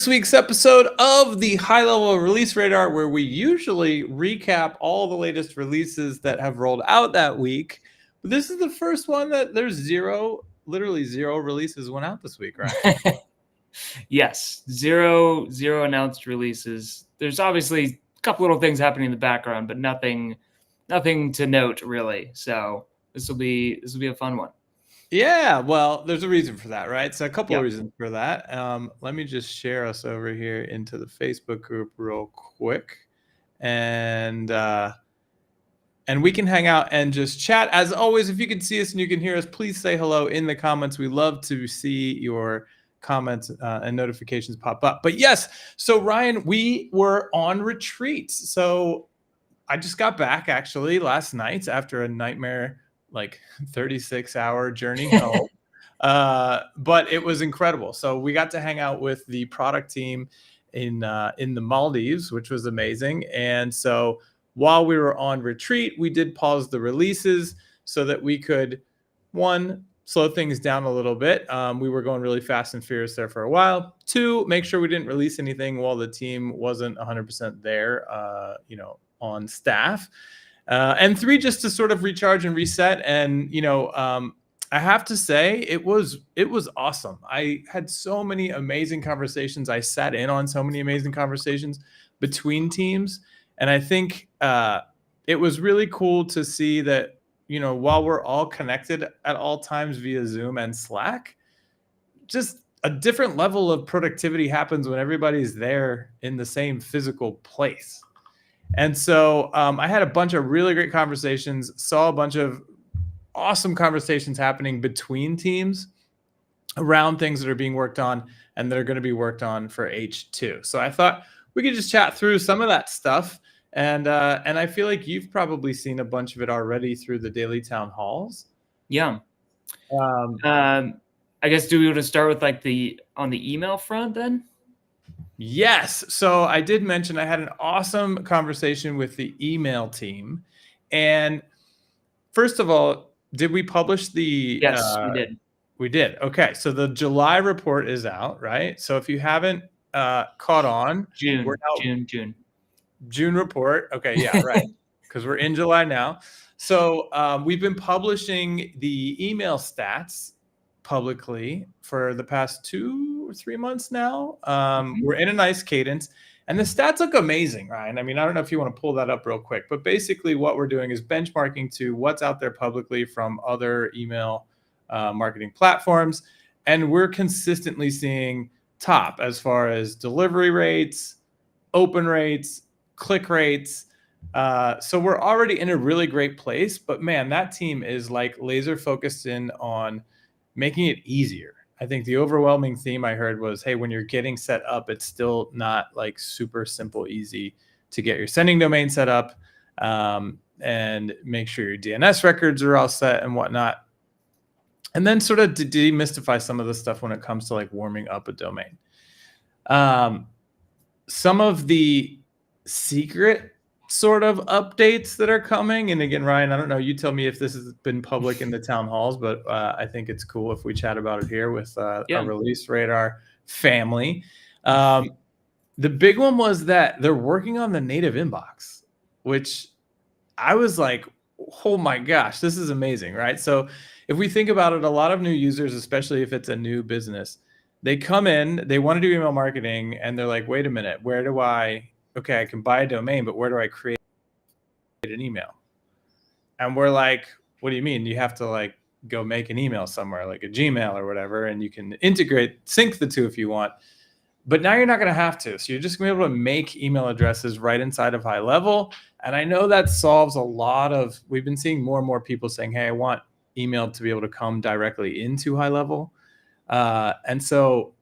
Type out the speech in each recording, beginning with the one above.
This week's episode of the High Level Release Radar, where we usually recap all the latest releases that have rolled out that week. But this is the first one that there's literally zero releases went out this week, right? Yes, zero announced releases. There's obviously a couple little things happening in the background, but nothing to note really. So this will be a fun one. Yeah, well, there's a reason for that, right? So a couple of Yep. reasons for that. Let me just share us over here into the Facebook group real quick, and we can hang out and just chat. As always, if you can see us and you can hear us, please say hello in the comments. We love to see your comments and notifications pop up. But yes, so Ryan, we were on retreat. So I just got back actually last night after a nightmare, like 36-hour journey home. But it was incredible. So we got to hang out with the product team in the Maldives, which was amazing. And so while we were on retreat, we did pause the releases so that we could, one, slow things down a little bit. We were going really fast and furious there for a while. Two, make sure we didn't release anything while the team wasn't 100% there, on staff. And three, just to sort of recharge and reset. And, I have to say it was awesome. I had so many amazing conversations. I sat in on so many amazing conversations between teams. And I think it was really cool to see that, while we're all connected at all times via Zoom and Slack, just a different level of productivity happens when everybody's there in the same physical place. And so I had a bunch of really great conversations, saw a bunch of awesome conversations happening between teams around things that are being worked on and that are going to be worked on for H2. So I thought we could just chat through some of that stuff. And I feel like you've probably seen a bunch of it already through the daily town halls. Yeah. I guess, do we want to start with on the email front then? Yes. So I did mention I had an awesome conversation with the email team. And first of all, did we publish the... Yes, we did. We did. Okay. So the July report is out, right? So if you haven't caught on... June report. Okay. Yeah, right. Because we're in July now. So we've been publishing the email stats publicly for the past 2 or 3 months now. We're in a nice cadence. And the stats look amazing, Ryan. I mean, I don't know if you want to pull that up real quick, but basically what we're doing is benchmarking to what's out there publicly from other email marketing platforms. And we're consistently seeing top as far as delivery rates, open rates, click rates. So we're already in a really great place, but man, that team is like laser focused in on making it easier. I think the overwhelming theme I heard was, hey, when you're getting set up, it's still not like super simple, easy to get your sending domain set up and make sure your DNS records are all set and whatnot. And then sort of to demystify some of the stuff when it comes to like warming up a domain. Some of the secret sort of updates that are coming. And again, Ryan, I don't know, you tell me if this has been public in the town halls, but I think it's cool if we chat about it here with our Release Radar family. The big one was that they're working on the native inbox, which I was like, oh my gosh, this is amazing, right? So if we think about it, a lot of new users, especially if it's a new business, they come in, they want to do email marketing, and they're like, wait a minute, I can buy a domain, but where do I create an email? And we're like, what do you mean? You have to like go make an email somewhere, like a Gmail or whatever, and you can sync the two if you want. But now you're not going to have to. So you're just going to be able to make email addresses right inside of HighLevel. And I know that solves a lot of, we've been seeing more and more people saying, hey, I want email to be able to come directly into HighLevel. And so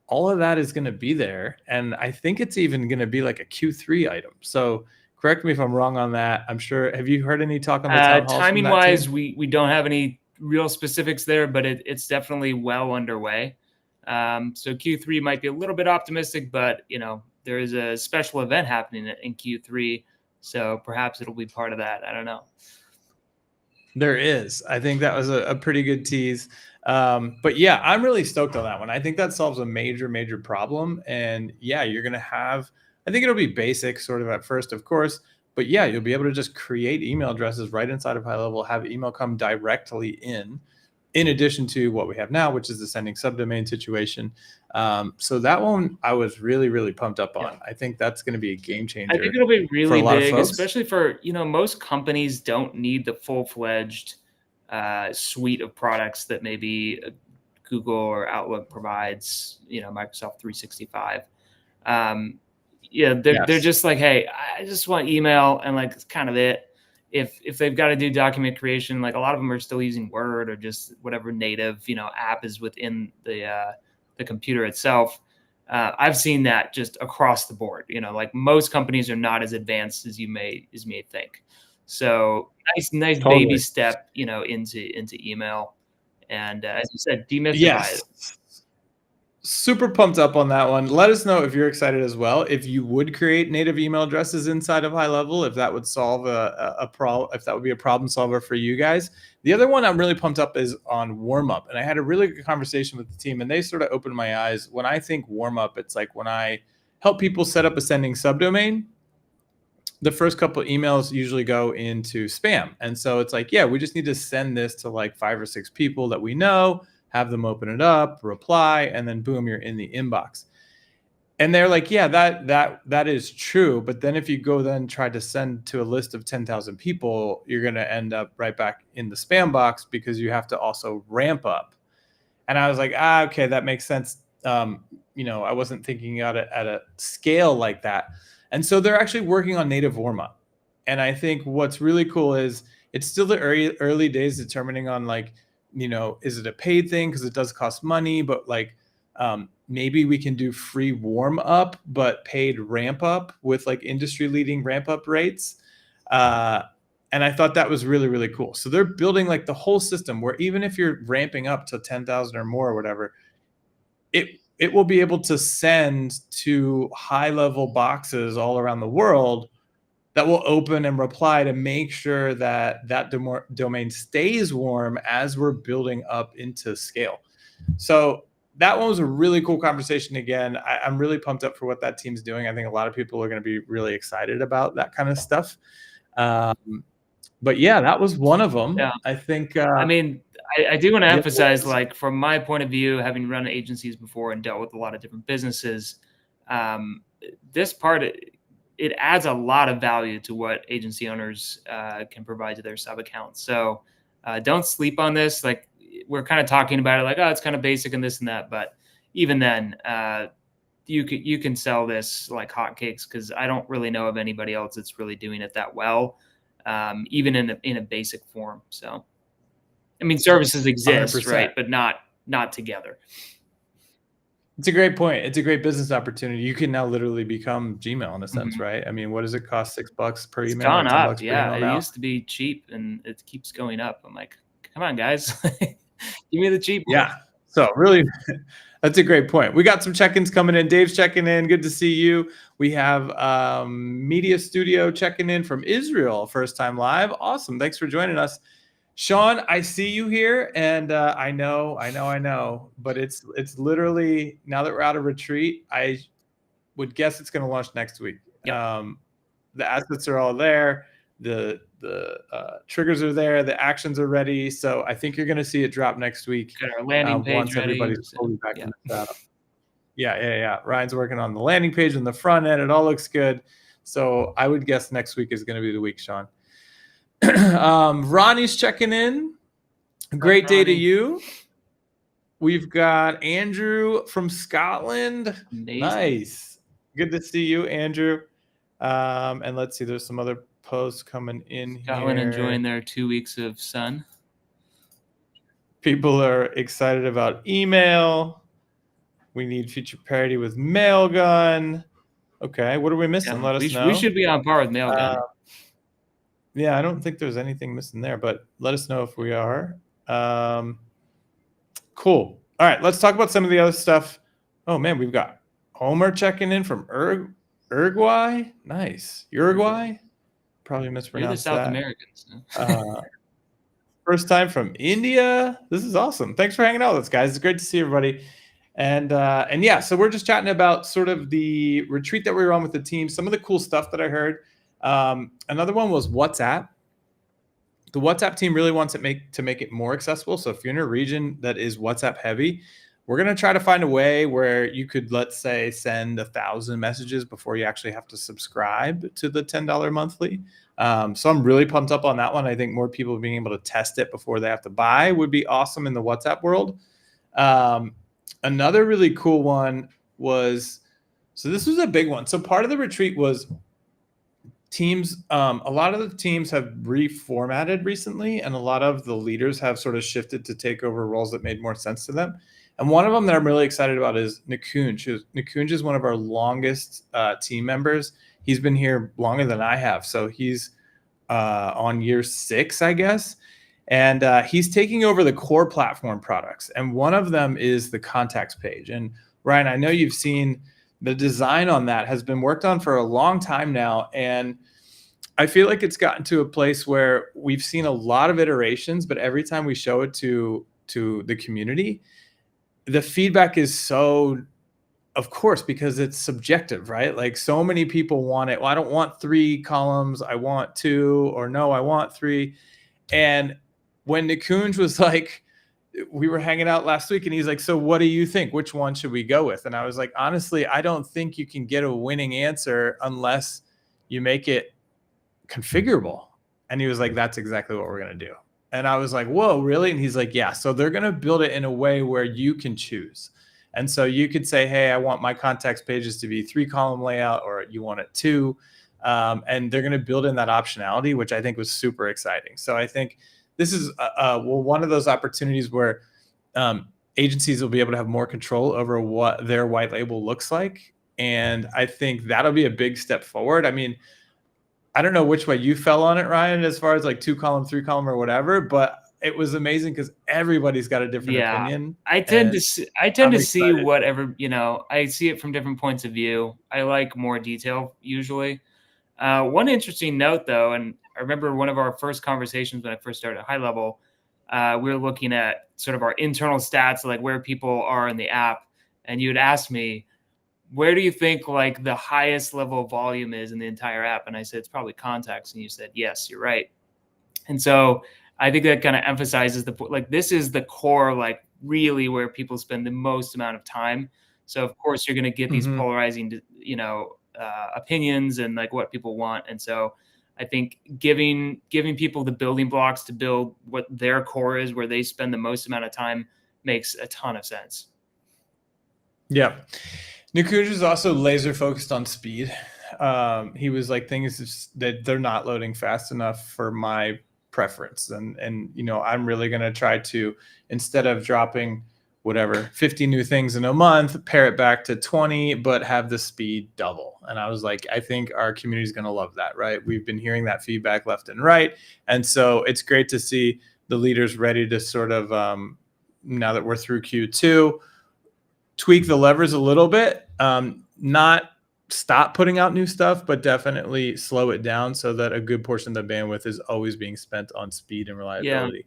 all of that is going to be there. And I think it's even going to be like a Q3 item. So correct me if I'm wrong on that. I'm sure. Have you heard any talk on the town halls? Timing wise, we don't have any real specifics there, but it's definitely well underway. So Q3 might be a little bit optimistic, but there is a special event happening in Q3. So perhaps it'll be part of that. I don't know. There is. I think that was a pretty good tease. But yeah, I'm really stoked on that one. I think that solves a major problem. And yeah, you're going to have, I think it'll be basic sort of at first, of course, but yeah, you'll be able to just create email addresses right inside of HighLevel, have email come directly in addition to what we have now, which is the sending subdomain situation. So that one I was really pumped up on. Yeah. I think that's going to be a game I changer think it'll be for a really lot of big, folks. especially for, most companies don't need the full-fledged suite of products that maybe Google or Outlook provides, Microsoft 365. They're Yes. just like, hey, I just want email, and like it's kind of it. If they've got to do document creation, like a lot of them are still using Word or just whatever native app is within the computer itself. I've seen that just across the board. Like most companies are not as advanced as you may think. So nice baby Totally. step, into email, and as you said, demystify Yes. it. Super pumped up on that one. Let us know if you're excited as well. If you would create native email addresses inside of HighLevel, if that would solve a problem, if that would be a problem solver for you guys. The other one I'm really pumped up is on Warmup, and I had a really good conversation with the team, and they sort of opened my eyes. When I think Warmup, it's like when I help people set up a sending subdomain, the first couple of emails usually go into spam. And so it's like, yeah, we just need to send this to like 5 or 6 people that we know, have them open it up, reply, and then boom, you're in the inbox. And they're like, yeah, that is true. But then if you go then try to send to a list of 10,000 people, you're going to end up right back in the spam box because you have to also ramp up. And I was like, okay, that makes sense. I wasn't thinking at a scale like that. And so they're actually working on native Warmup. And I think what's really cool is it's still the early days determining on like, is it a paid thing? Because it does cost money, but like maybe we can do free warm up, but paid ramp up with like industry leading ramp up rates. And I thought that was really cool. So they're building like the whole system where even if you're ramping up to 10,000 or more or whatever, it will be able to send to HighLevel boxes all around the world that will open and reply to make sure that domain stays warm as we're building up into scale. So that one was a really cool conversation. Again, I'm really pumped up for what that team's doing. I think a lot of people are going to be really excited about that kind of stuff. But yeah, that was one of them. Yeah. I think. I do want to emphasize, like from my point of view, having run agencies before and dealt with a lot of different businesses, this part it adds a lot of value to what agency owners can provide to their sub accounts. So don't sleep on this. Like we're kind of talking about it, like it's kind of basic and this and that, but even then, you can sell this like hotcakes because I don't really know of anybody else that's really doing it that well. Even in a basic form. So, I mean, services exist, 100%. right? But not together. It's a great point. It's a great business opportunity. You can now literally become Gmail in a sense, right? I mean, what does it cost? $6 per It's email gone or $10 up. per Yeah, email it now? used to be cheap, and it keeps going up. I'm like, come on, guys, give me the cheap one. Yeah. So really, that's a great point. We got some check-ins coming in. Dave's checking in. Good to see you. We have Media Studio checking in from Israel, first time live. Awesome. Thanks for joining us. Sean, I see you here, and I know, but it's literally now that we're out of retreat, I would guess it's going to launch next week. Yep. The assets are all there, the triggers are there, the actions are ready, so I think you're going to see it drop next week. Got our landing page once ready. everybody's fully back in the setup. Yeah. Ryan's working on the landing page and the front end. It all looks good. So I would guess next week is going to be the week, Sean. Ronnie's checking in. Great day to you. We've got Andrew from Scotland. Amazing. Nice. Good to see you, Andrew. And let's see, there's some other posts coming in Scotland here. enjoying their 2 weeks of sun. People are excited about email. We need feature parity with Mailgun. Okay, what are we missing? Let us know. We should be on par with Mailgun. Yeah, I don't think there's anything missing there, but let us know if we are. Cool. All right, let's talk about some of the other stuff. Oh, man, we've got Homer checking in from Uruguay. Nice. Uruguay? Probably mispronounced You're the South that. Americans. First time from India. This is awesome. Thanks for hanging out with us, guys. It's great to see everybody. And yeah, so we're just chatting about sort of the retreat that we were on with the team, some of the cool stuff that I heard. Another one was WhatsApp. The WhatsApp team really wants to make it more accessible. So if you're in a region that is WhatsApp heavy, we're going to try to find a way where you could, let's say, send 1,000 messages before you actually have to subscribe to the $10 monthly. So I'm really pumped up on that one. I think more people being able to test it before they have to buy would be awesome in the WhatsApp world. Another really cool one was, so this was a big one. So part of the retreat was teams. A lot of the teams have reformatted recently, and a lot of the leaders have sort of shifted to take over roles that made more sense to them. And one of them that I'm really excited about is Nikunj. Nikunj is one of our longest team members. He's been here longer than I have. So he's on year 6, I guess. And he's taking over the core platform products. And one of them is the contacts page. And Ryan, I know you've seen the design on that has been worked on for a long time now. And I feel like it's gotten to a place where we've seen a lot of iterations, but every time we show it to the community, the feedback is so, of course, because it's subjective, right? Like so many people want it. Well, I don't want 3 columns. I want 2, or no, I want 3. And when Nikunj was like, we were hanging out last week and he's like, so what do you think? Which one should we go with? And I was like, honestly, I don't think you can get a winning answer unless you make it configurable. And he was like, that's exactly what we're going to do. And I was like, whoa, really? And he's like, yeah. So they're going to build it in a way where you can choose. And so you could say, hey, I want my contacts pages to be 3-column layout, or you want it 2. And they're going to build in that optionality, which I think was super exciting. So I think this is one of those opportunities where agencies will be able to have more control over what their white label looks like. And I think that'll be a big step forward. I mean, I don't know which way you fell on it, Ryan, as far as like 2-column, 3-column, or whatever, but it was amazing because everybody's got a different opinion. I tend to see excited. whatever, I see it from different points of view. I like more detail usually. One interesting note though, and I remember one of our first conversations when I first started at HighLevel, we were looking at sort of our internal stats, like where people are in the app. And you had asked me, where do you think like the highest level of volume is in the entire app? And I said, it's probably contacts. And you said, yes, you're right. And so I think that kind of emphasizes like, this is the core, like really where people spend the most amount of time. So of course you're going to get these polarizing, opinions and like what people want. And so I think giving people the building blocks to build what their core is, where they spend the most amount of time, makes a ton of sense. Yeah. Nikunj is also laser focused on speed. He was like, things that they're not loading fast enough for my preference. And I'm really going to try to, instead of dropping whatever 50 new things in a month, pare it back to 20, but have the speed double. And I was like, I think our community is going to love that, right? We've been hearing that feedback left and right. And so it's great to see the leaders ready to sort of, now that we're through Q2, tweak the levers a little bit, not stop putting out new stuff, but definitely slow it down so that a good portion of the bandwidth is always being spent on speed and reliability.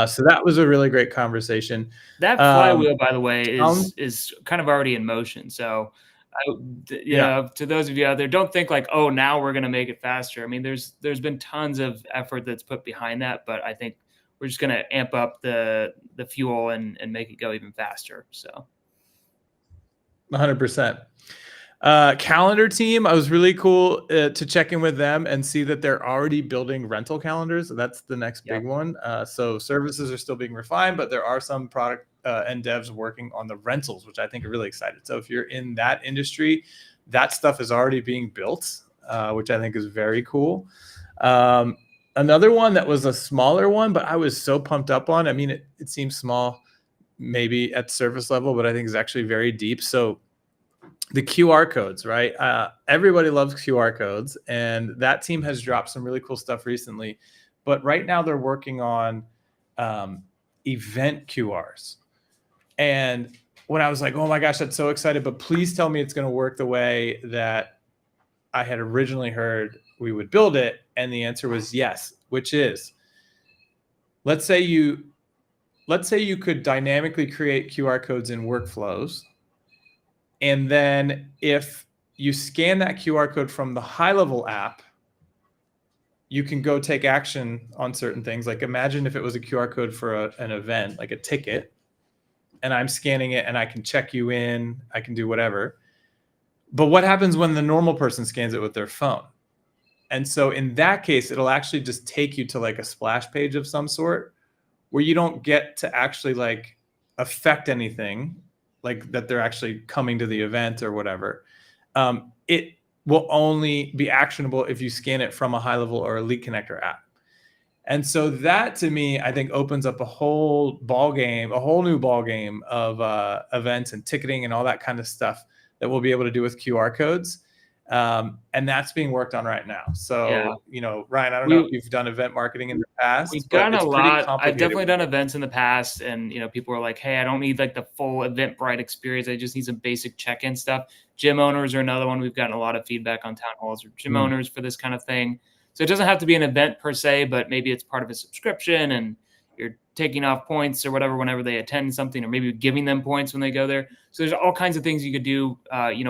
So that was a really great conversation. That flywheel, by the way, is kind of already in motion. So, to those of you out there, don't think like, oh, now we're going to make it faster. I mean, there's been tons of effort that's put behind that, but I think we're just going to amp up the fuel and make it go even faster. So. 100%. Calendar team, I was really cool to check in with them and see that they're already building rental calendars. That's the next big one. So services are still being refined, but there are some product and devs working on the rentals, which I think are really excited. So if you're in that industry, that stuff is already being built, which I think is very cool. Another one that was a smaller one, but I was so pumped up on. I mean, it seems small maybe at surface level, but I think it's actually very deep. So the QR codes, right? Everybody loves QR codes, and that team has dropped some really cool stuff recently. But right now they're working on event QRs. And when I was like, oh my gosh, that's so excited, but please tell me it's going to work the way that I had originally heard we would build it. And the answer was yes, which is let's say you could dynamically create QR codes in workflows. And then if you scan that QR code from the HighLevel app, you can go take action on certain things. Like imagine if it was a QR code for an event, like a ticket, and I'm scanning it and I can check you in, I can do whatever. But what happens when the normal person scans it with their phone? And so in that case, it'll actually just take you to like a splash page of some sort where you don't get to actually like affect anything, like that they're actually coming to the event or whatever. It will only be actionable if you scan it from a HighLevel or Elite Connector app. And so that to me, I think opens up a whole new ball game of events and ticketing and all that kind of stuff that we'll be able to do with QR codes. And that's being worked on right now. So, Ryan, I don't know if you've done event marketing in the past, We've but done it's a pretty lot. complicated. I've definitely done events in the past, and people are like, "Hey, I don't need like the full Eventbrite experience. I just need some basic check-in stuff." Gym owners are another one. We've gotten a lot of feedback on town halls or gym owners for this kind of thing. So it doesn't have to be an event per se, but maybe it's part of a subscription, and you're taking off points or whatever whenever they attend something, or maybe giving them points when they go there. So there's all kinds of things you could do,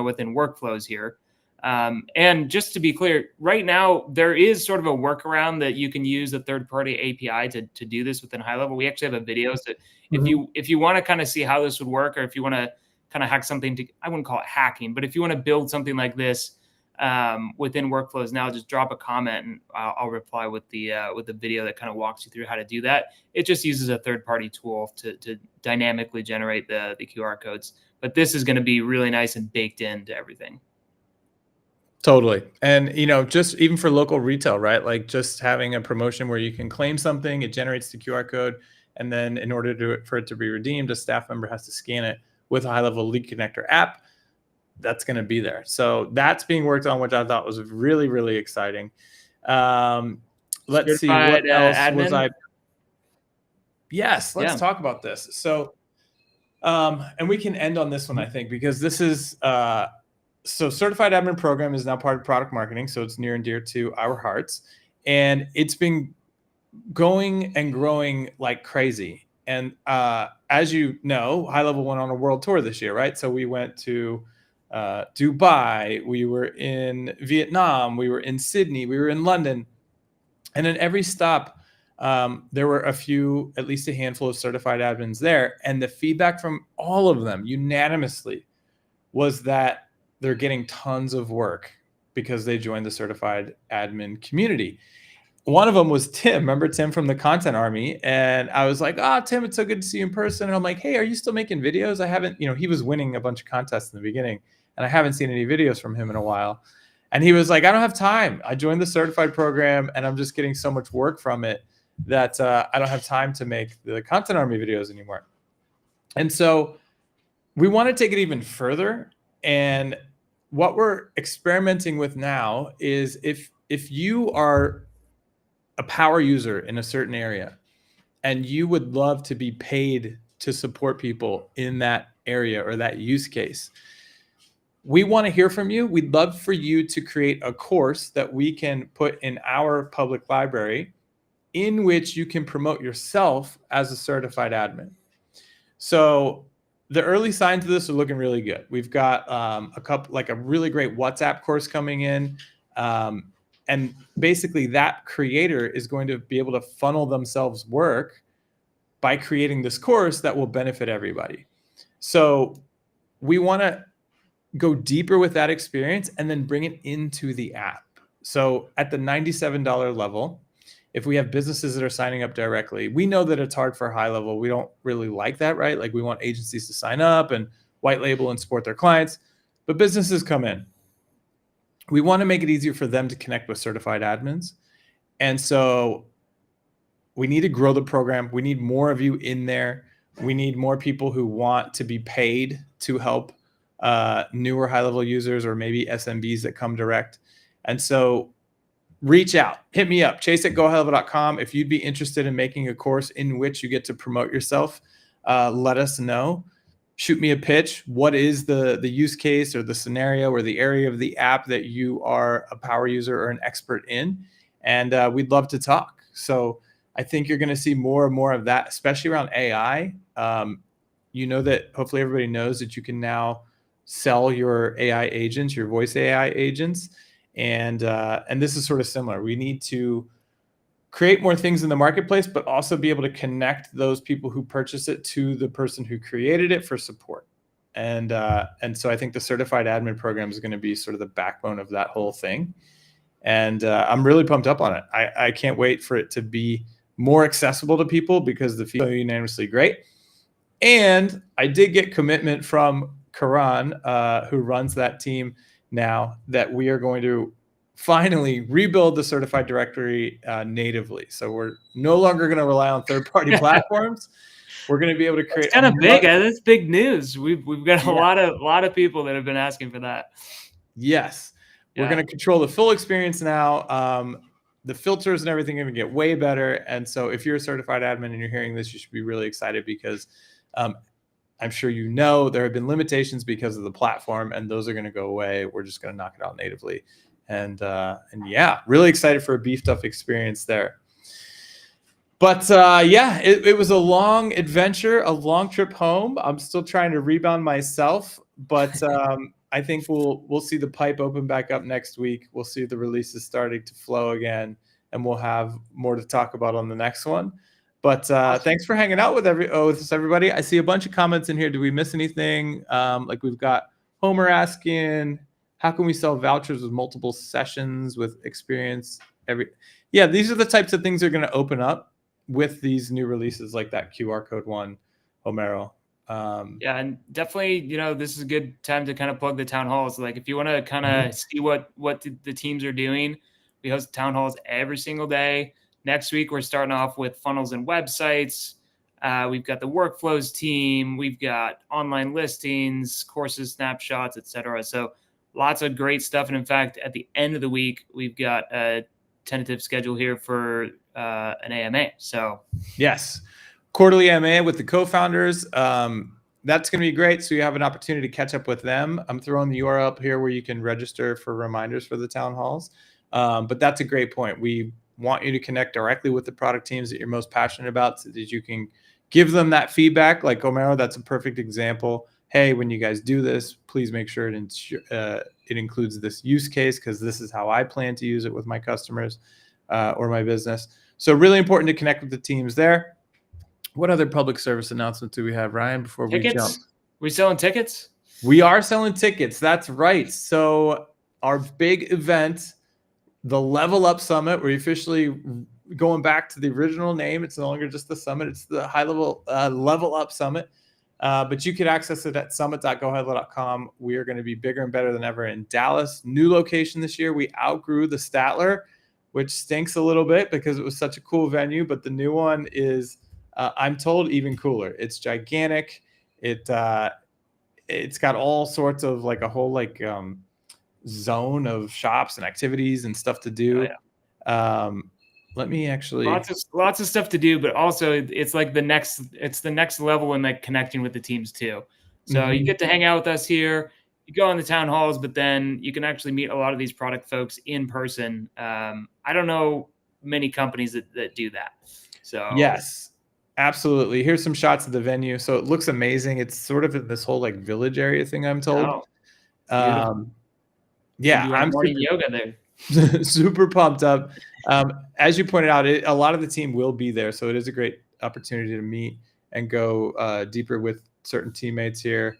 within workflows here. And just to be clear, right now, there is sort of a workaround that you can use a third-party API to do this within HighLevel. We actually have a video. So if you want to kind of see how this would work, or if you want to kind of hack something I wouldn't call it hacking, but if you want to build something like this within workflows now, just drop a comment and I'll reply with the video that kind of walks you through how to do that. It just uses a third-party tool to dynamically generate the QR codes. But this is going to be really nice and baked into everything. Totally. And, just even for local retail, right? Like just having a promotion where you can claim something, it generates the QR code. And then in order for it to be redeemed, a staff member has to scan it with a HighLevel Elite Connector app. That's going to be there. So that's being worked on, which I thought was really, really exciting. Let's see what else admin? Was I. Yes, let's talk about this. So, and we can end on this one, I think, because this is, so Certified Admin Program is now part of product marketing. So it's near and dear to our hearts, and it's been going and growing like crazy. And as you know, HighLevel went on a world tour this year, right? So we went to Dubai, we were in Vietnam, we were in Sydney, we were in London. And in every stop, there were at least a handful of certified admins there. And the feedback from all of them unanimously was that they're getting tons of work because they joined the certified admin community. One of them was Tim. Remember Tim from the Content Army? And I was like, Tim, it's so good to see you in person. And I'm like, hey, are you still making videos? I haven't, he was winning a bunch of contests in the beginning, and I haven't seen any videos from him in a while. And he was like, I don't have time. I joined the certified program and I'm just getting so much work from it that I don't have time to make the Content Army videos anymore. And so we want to take it even further. And what we're experimenting with now is if you are a power user in a certain area and you would love to be paid to support people in that area or that use case, we want to hear from you. We'd love for you to create a course that we can put in our public library in which you can promote yourself as a certified admin. So the early signs of this are looking really good. We've got a really great WhatsApp course coming in. And basically that creator is going to be able to funnel themselves work by creating this course that will benefit everybody. So we want to go deeper with that experience and then bring it into the app. So at the $97 level, if we have businesses that are signing up directly, we know that it's hard for HighLevel. We don't really like that, right? Like we want agencies to sign up and white label and support their clients, but businesses come in. We want to make it easier for them to connect with certified admins. And so we need to grow the program. We need more of you in there. We need more people who want to be paid to help newer HighLevel users or maybe SMBs that come direct. And so reach out, hit me up, chase@gohighlevel.com. If you'd be interested in making a course in which you get to promote yourself, let us know. Shoot me a pitch. What is the use case or the scenario or the area of the app that you are a power user or an expert in? And we'd love to talk. So I think you're going to see more and more of that, especially around AI. You know that hopefully everybody knows that you can now sell your AI agents, your voice AI agents, and this is sort of similar. We need to create more things in the marketplace, but also be able to connect those people who purchase it to the person who created it for support. And so I think the certified admin program is going to be sort of the backbone of that whole thing. And I'm really pumped up on it. I can't wait for it to be more accessible to people because the feedback is unanimously great. And I did get commitment from Karan, who runs that team now, that we are going to finally rebuild the certified directory natively. So we're no longer going to rely on third-party platforms. We're going to be able to create. It's kind of big. That's big news. We've got a lot of people that have been asking for that. Yes, we're going to control the full experience now. The filters and everything are going to get way better. And so if you're a certified admin and you're hearing this, you should be really excited because I'm sure you know there have been limitations because of the platform, and those are going to go away. We're just going to knock it out natively. And yeah, really excited for a beefed up experience there. But yeah, it was a long adventure, a long trip home. I'm still trying to rebound myself, but I think we'll see the pipe open back up next week. We'll see the releases starting to flow again, and we'll have more to talk about on the next one. But thanks for hanging out with us, everybody. I see a bunch of comments in here. Do we miss anything? Like we've got Homer asking, how can we sell vouchers with multiple sessions with experience? Yeah, these are the types of things that are going to open up with these new releases, like that QR code one, Homero. Yeah, and definitely, this is a good time to kind of plug the town halls. Like if you want to kind of see what the teams are doing, we host town halls every single day. Next week, we're starting off with funnels and websites. We've got the workflows team. We've got online listings, courses, snapshots, etc. So lots of great stuff. And in fact, at the end of the week, we've got a tentative schedule here for an AMA. So yes, quarterly AMA with the co-founders. That's going to be great. So you have an opportunity to catch up with them. I'm throwing the URL up here where you can register for reminders for the town halls. But that's a great point. We want you to connect directly with the product teams that you're most passionate about so that you can give them that feedback. Like Homero, that's a perfect example. Hey, when you guys do this, please make sure it includes this use case because this is how I plan to use it with my customers or my business. So really important to connect with the teams there. What other public service announcements do we have, Ryan, before we jump? We selling tickets? We are selling tickets. That's right. So our big event, the Level Up Summit, we're officially going back to the original name. It's no longer just the summit. It's the HighLevel Level Up Summit. But you can access it at summit.gohighlevel.com. We are going to be bigger and better than ever in Dallas. New location this year. We outgrew the Statler, which stinks a little bit because it was such a cool venue. But the new one is, I'm told, even cooler. It's gigantic. It's got all sorts of like a whole zone of shops and activities and stuff to do. Oh, yeah. Let me actually lots of stuff to do, but also it's like the next level in like connecting with the teams too. So you get to hang out with us here, you go on the town halls, but then you can actually meet a lot of these product folks in person. I don't know many companies that do that. So yes, absolutely. Here's some shots of the venue. So it looks amazing. It's sort of in this whole like village area thing, I'm told. Oh, yeah, I'm morning yoga there. Super pumped up. As you pointed out, a lot of the team will be there, so it is a great opportunity to meet and go deeper with certain teammates here.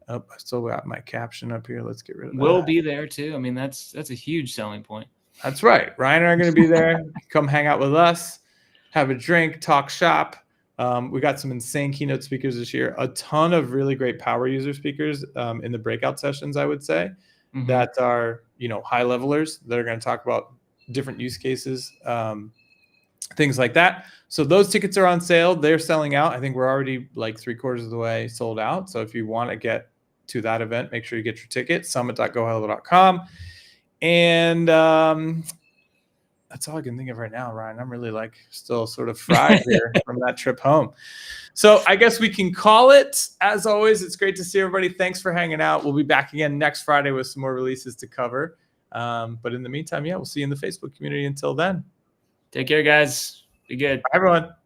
Oh, I still got my caption up here. Let's get rid of that. We'll be there too. I mean, that's a huge selling point. That's right. Ryan and I are going to be there. Come hang out with us, have a drink, talk shop. We got some insane keynote speakers this year. A ton of really great power user speakers in the breakout sessions, I would say. That are, high levelers that are going to talk about different use cases, things like that. So those tickets are on sale. They're selling out. I think we're already like 3/4 of the way sold out. So if you want to get to that event, make sure you get your ticket, summit.gohighlevel.com. And that's all I can think of right now, Ryan. I'm really still sort of fried here from that trip home. So I guess we can call it. As always, it's great to see everybody. Thanks for hanging out. We'll be back again next Friday with some more releases to cover. But in the meantime, we'll see you in the Facebook community. Until then. Take care, guys. Be good. Bye, everyone.